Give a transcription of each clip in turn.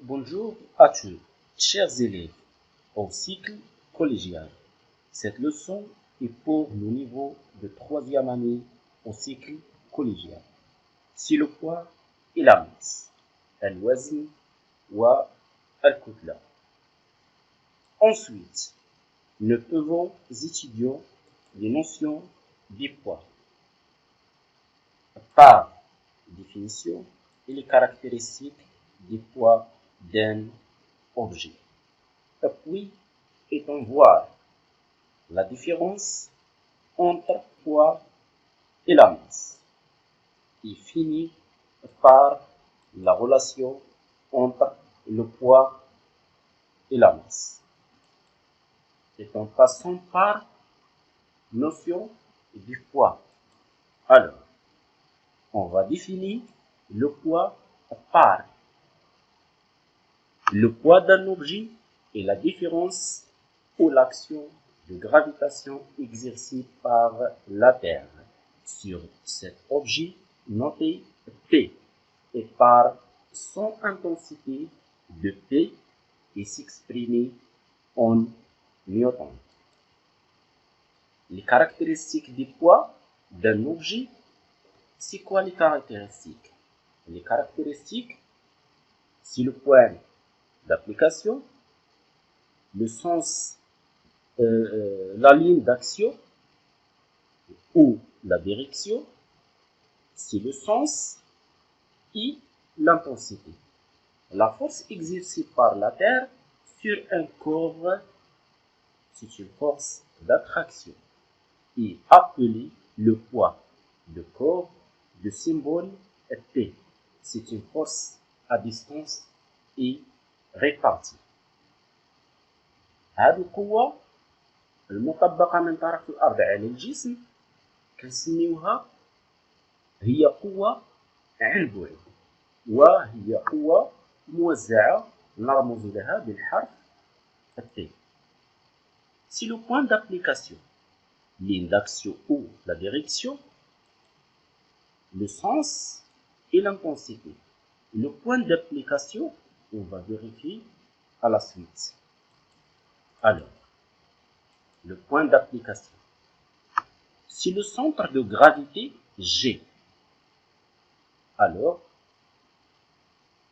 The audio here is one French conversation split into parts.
Bonjour à tous, chers élèves au cycle collégial. Cette leçon est pour le niveau de troisième année au cycle collégial. C'est le poids et la masse, الوزن والكتلة. Ensuite, nous pouvons étudier les notions du poids par définition et les caractéristiques du poids d'un objet. Puis, on voit la différence entre poids et la masse. Il finit par la relation entre le poids et la masse. Et en passant par notion du poids. Alors, on va définir le poids par le poids d'un objet et la différence ou l'action de gravitation exercée par la Terre sur cet objet noté P et par son intensité de P et s'exprimer en newton. Les caractéristiques du poids d'un objet, c'est quoi les caractéristiques? Les caractéristiques, c'est le point d'application, le sens, la ligne d'action ou la direction, c'est le sens et l'intensité. La force exercée par la Terre sur un corps, c'est une force d'attraction et appelée le poids de corps de symbole T. C'est une force à distance et répartie. هذه القوة المطبقة من طرف الأرض على الجسم كنسميوها هي قوة عن بعد، وهي قوة موزعة نرمز لها بالحرف T. C'est le point d'application, ligne d'action ou la direction, le sens et l'intensité. Le point d'application, on va vérifier à la suite. Alors, le point d'application, c'est le centre de gravité G. Alors,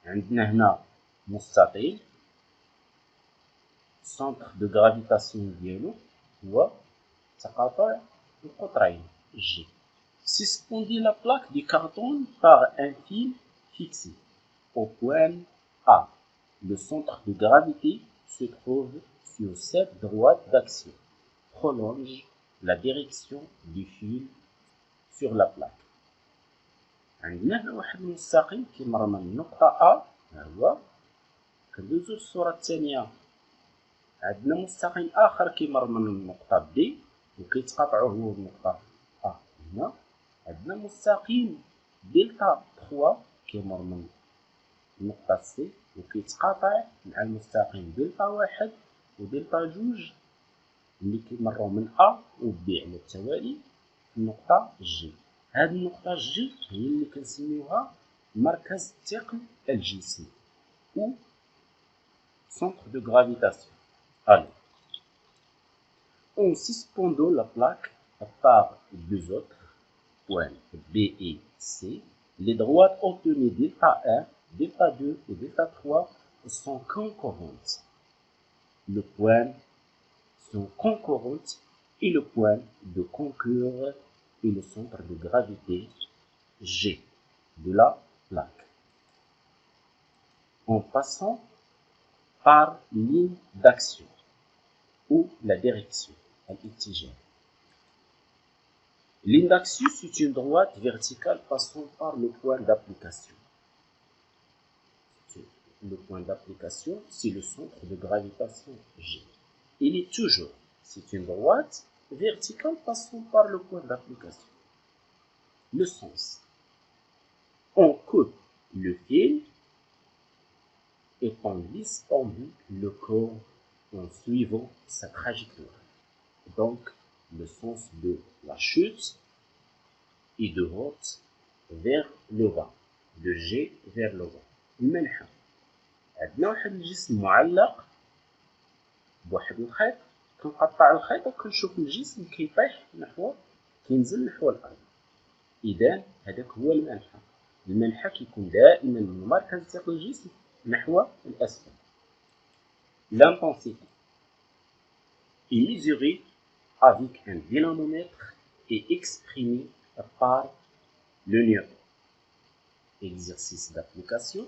عندنا هنا مستطيل centre de gravitation ديالو هو تقاطع القطرين G. Suspendez la plaque de carton par un fil fixé au point A. Le centre de gravité se trouve sur cette droite d'action. Prolonge la direction du fil sur la plaque. عندنا هنا واحد المستقيم كيمر من النقطة A، ها هو. كندوزو للصورة الثانية، عندنا مستقيم آخر كيمر من النقطة B وكيتقاطعو هو بالنقطة A. هنا عندنا مستقيم دلتا 3 كيمر من النقطة C وكيتقاطع مع المستقيم دلتا 1 ودلتا 2 اللي كيمروا من A و B على التوالي في النقطة G. هذه النقطة G هي اللي كنسميوها مركز ثقل الجسم ou centre de gravitation. Alors, en suspendant la plaque par deux autres points B et C, les droites obtenues delta 1, delta 2 et delta 3 sont concurrentes. Le point sont concurrentes et le point de concurrence est le centre de gravité G de la plaque. En passant par ligne d'action ou la direction, l'atijah. Ligne d'action, c'est une droite verticale passant par le point d'application. Le point d'application, c'est le centre de gravitation G. Il est toujours, c'est une droite verticale passant par le point d'application. Le sens. On coupe le fil et on distribue le corps en suivant sa trajectoire. Donc, le sens de la chute est de haute vers le bas, de G vers le bas. المنحة عندنا واحد الجسم معلق بواحد الخيط، كنقطع الخيط وكنشوف الجسم كيطيح كينزل نحو الارض. اذا هذاك هو المنحى. المنحى كيكون دائما من مركز ثقل الجسم نحو الاسفل. L'intensité est mesurée avec un dynamomètre et exprimée par le Newton. Exercice d'application.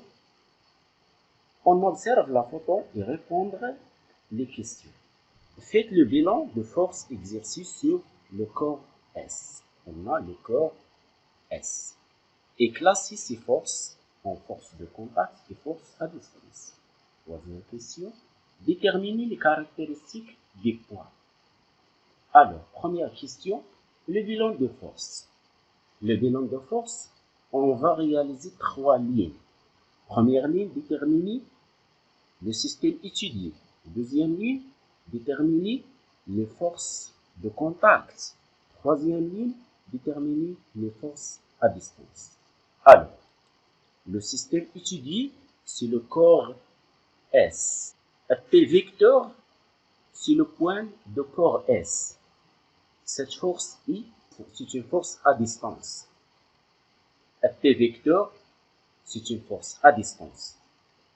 On observe la photo et répondre les questions. Faites le bilan de force exercée sur le corps S. On a le corps S. Et classez ces forces en force de contact et force à distance. Troisième question. Déterminez les caractéristiques des poids. Alors, première question, le bilan de force. Le bilan de force, on va réaliser 3 lignes. Première ligne, déterminer le système étudié. Deuxième ligne, déterminer les forces de contact. Troisième ligne, déterminer les forces à distance. Alors, le système étudié, c'est le corps S. P vecteur, c'est le point de corps S. Cette force I, c'est une force à distance. P vecteur, c'est une force à distance.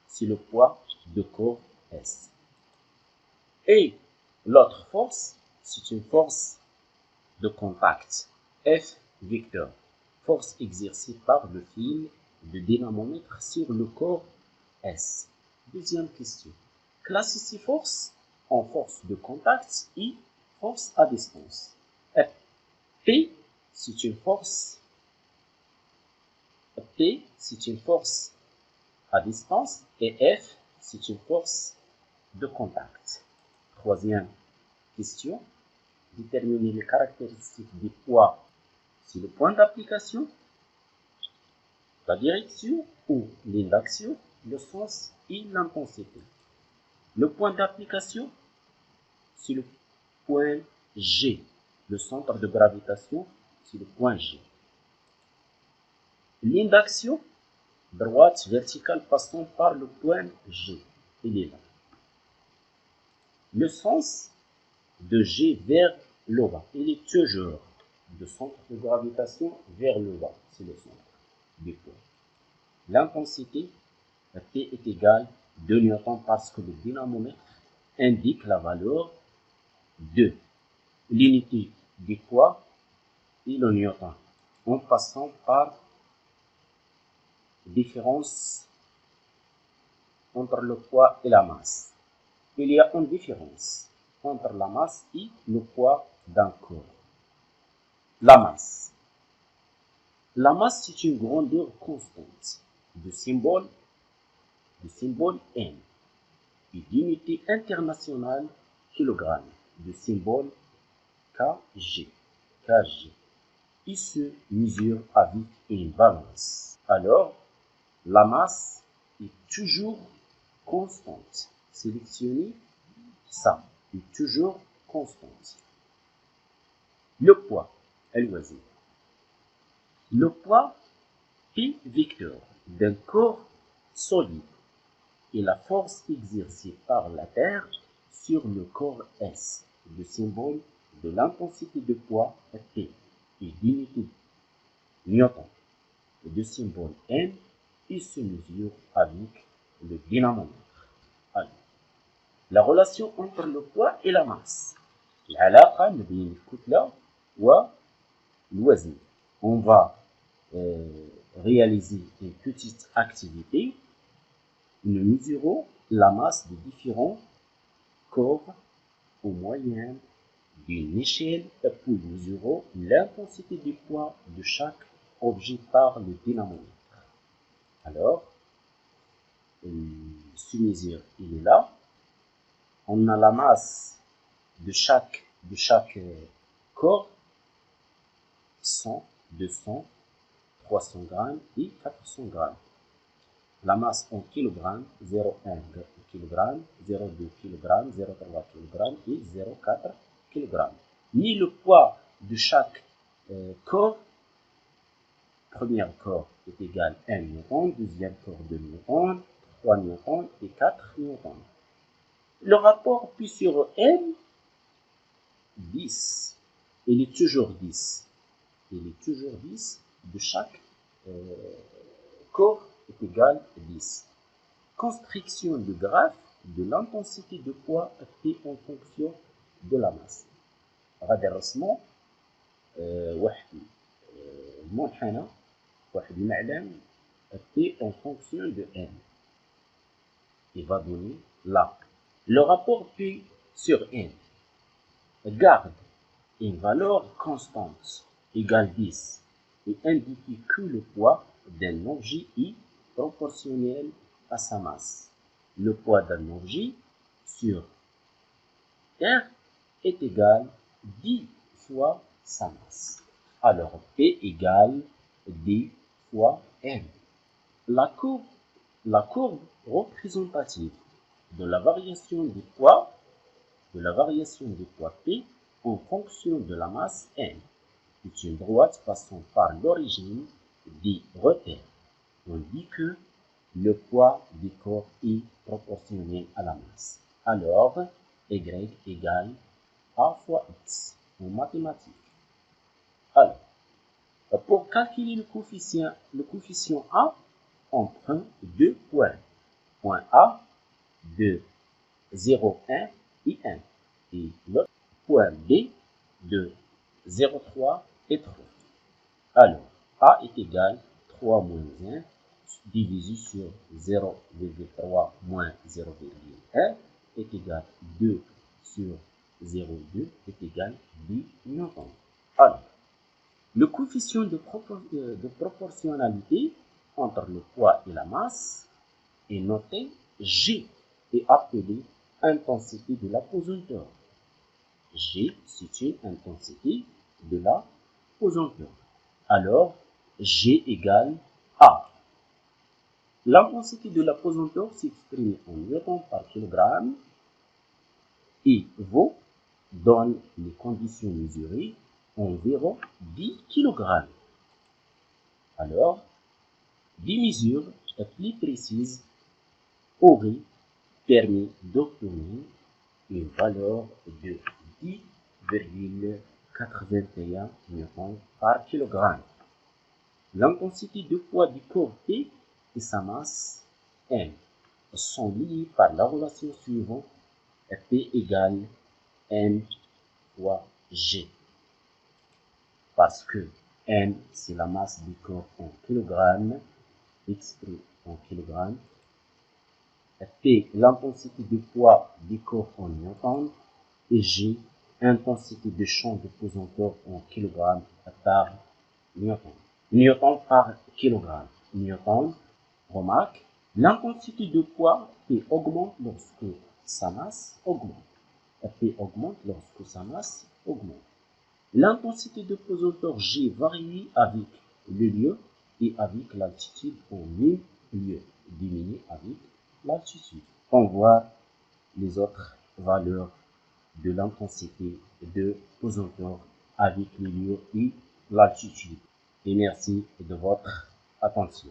C'est le poids de corps S. Et l'autre force, c'est une force de contact. F vecteur, force exercée par le fil de dynamomètre sur le corps S. Deuxième question. Classez ces forces en force de contact et force à distance. P, c'est une force. P, c'est une force à distance et F, c'est une force de contact. Troisième question. Déterminer les caractéristiques des poids. C'est le point d'application, la direction ou l'indaction, le sens et l'intensité. Le point d'application, c'est le point G. Le centre de gravitation, c'est le point G. L'indaction, droite verticale passant par le point G. Il est là. Le sens de G vers le bas. Il est toujours de centre de gravitation vers le bas. C'est le centre du point. L'intensité, P est égale 2 newtons parce que le dynamomètre indique la valeur de l'unité du poids et le newton en passant par différence entre le poids et la masse. Il y a une différence entre la masse et le poids d'un corps. La masse. La masse, c'est une grandeur constante de symbole M et d'unité internationale kilogramme de symbole kg. Il se mesure avec une balance. Alors, la masse est toujours constante. Sélectionnez ça, est toujours constante. Le poids, الوزن. Le poids P vecteur d'un corps solide et la force exercée par la Terre sur le corps S. Le symbole de l'intensité de poids P et d'unité Newton. Le symbole N et se mesure avec le dynamomètre. Alors, la relation entre le poids et la masse. العلاقة ما بين الكتلة والوزن. On va réaliser une petite activité. Nous mesurons la masse de différents corps au moyen d'une échelle pour mesurer l'intensité du poids de chaque objet par le dynamomètre. Alors, ce mesure, il est là. On a la masse de chaque corps, 100, 200, 300 grammes et 400 grammes. La masse en kilogrammes, 0,1 kg, 0,2 kg, 0,3 kg et 0,4 kg. Ni le poids de chaque corps. Premier corps est égal à 1 newton, deuxième corps 2 newtons, 3 newtons et 4 newtons. Le rapport P sur N, 10. Il est toujours 10. Il est toujours 10 de chaque corps est égal à 10. Construction du graphe de l'intensité de poids P en fonction de la masse. غادي نرسمو واحد المنحنى واحد المعلم P en fonction de N. Il va donner là. Le rapport P sur N garde une valeur constante égale 10 et indique que le poids d'un objet est proportionnel à sa masse. Le poids d'un objet sur R est égal à 10 fois sa masse. Alors P égale 10 fois N. La courbe représentative de la variation du poids P en fonction de la masse N est une droite passant par l'origine des repères. On dit que le poids du corps est proportionnel à la masse. Alors, Y égale A fois X en mathématiques. Alors, pour calculer le coefficient A, on prend deux points. Point A de 0, 1 et 1. Et l'autre point B de 0, 3 et 3. Alors, A est égal à 3 moins 1 divisé sur 0,3 moins 0,1 est égal à 2 sur 0,2 est égal à 10 newtons. Alors, le coefficient de proportionnalité entre le poids et la masse est noté G et appelé intensité de la pesanteur. G, c'est une intensité de la pesanteur. Alors, G égale A. L'intensité de la pesanteur s'exprime en newtons par kilogramme et vaut, dans les conditions mesurées, environ 10 kg. Alors, des mesures plus précises auraient permis d'obtenir une valeur de 10,81 newtons par kilogramme. L'intensité de poids du corps P et sa masse M sont liées par la relation suivante P égale N fois G. Parce que N, c'est la masse du corps en kilogrammes, exprimé en kilogrammes. P, l'intensité de poids du corps en newtons. Et G, intensité de champ de pesanteur en kilogrammes par newton. Newton par kilogramme. Newton, remarque, l'intensité de poids P augmente lorsque sa masse augmente. P augmente lorsque sa masse augmente. L'intensité de pesanteur G varie avec le lieu et avec l'altitude en même lieu, diminue avec l'altitude. On voit les autres valeurs de l'intensité de pesanteur avec le lieu et l'altitude. Et merci de votre attention.